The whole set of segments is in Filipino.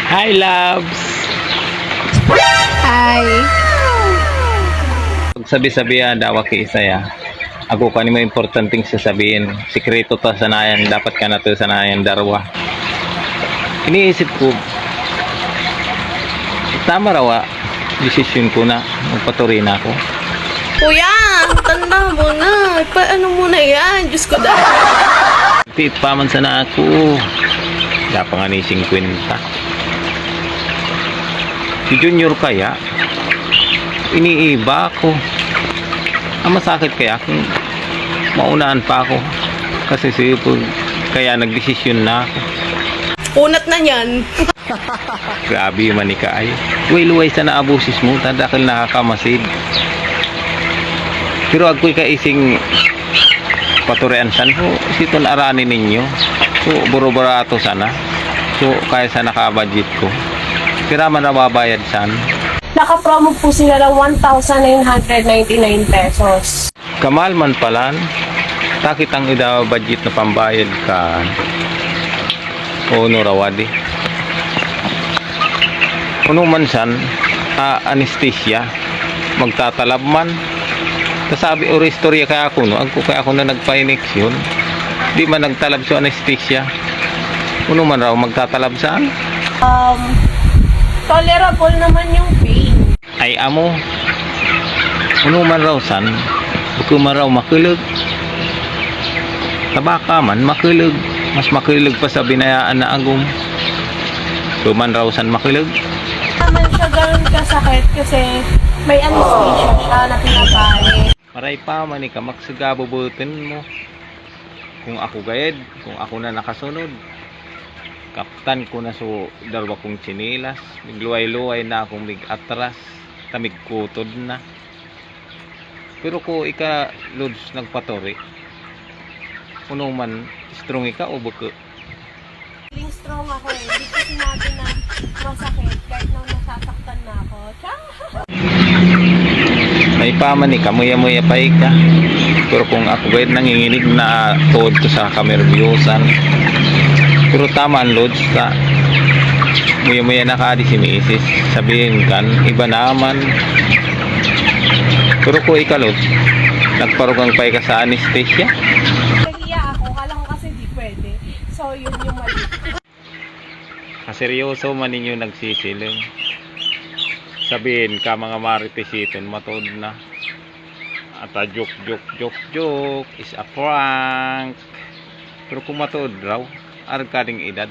Hi, loves! Hi. Sabi-sabihan daw ki Isaya. Ako kani mo importanteng sasabihin. Sikreto to sanayan. Dapat ka na to sanayan darwa. Iniisip ko, tama raw desisyon ko na. Magpatuloy na ako. Kuya, tanda mo na. Paano mo na yan? Diyos ko dahil. Tit pa man sana ako. Dapat nga ni 50. Si Junior kaya, iniiba ako. Ang masakit kaya kung maunaan pa ako. Kasi sipag, kaya nagdesisyon na ako. Unat na yan. Grabe man ni kaay. Luway-luway sa naabusis mo, tadakil nakakamasid. Pero ako'y kaising paturean san ho, siton aranin ninyo. So, buro-barato sana. So, kaya sa nakabudget ko. Pero man nababayad san. Naka-promo po sila ng 1,999 pesos. Kamal man palan, takit ang ida budget na pambayad ka. O rawadi. Uno man san, anesthesia, magtatalab man. Kasabi o istorya kaya ako no, kaya ako na nagpa-ineksyon. Di man nagtalab sa anesthesia. Uno man raw magtatalab saan? Tolerable naman yung pain. Ay amo. Uno man raw san, buko man raw makilig. Tabaka man makilig. Mas makilig pa sa binayaan na agum. So man raw san makilig. Naman siya ganun kasakit kasi may anesthesia siya na pinapahit. Maray pa man ka magsagabubutin mo. Kung ako gayed, kung ako na nakasunod. Kaptan ko na so darwa kong chinilas. Migluway-luway na akong mig-atras. Tamig-kutod na. Pero ko ika lods nagpatori. Kuno man strong ika o buko? Feeling strong ako eh. Hindi ko sinabi na masakit kahit nung nasasaktan na ako. May paman ni kamuya-muya pa ka. Pero kung ako gayed nanginginig na tuod ko sa kamerbyusan. Pero tama ang lods sa muya-muya na ka di si misis. Sabihin kan, iba naman. Pero kung ika lods, nagparugang pa ka sa anesthesia. Nahiya ako. Kala ko kasi di pwede. So yun yung mali. Seryoso man ninyo nagsisiling. Sabihin ka mga maritisiton matod na. At joke is a prank. Pero kung matod raw, argading edad.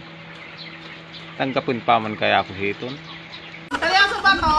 Tanggapin pa man kaya ako hiton. Seryoso ba to?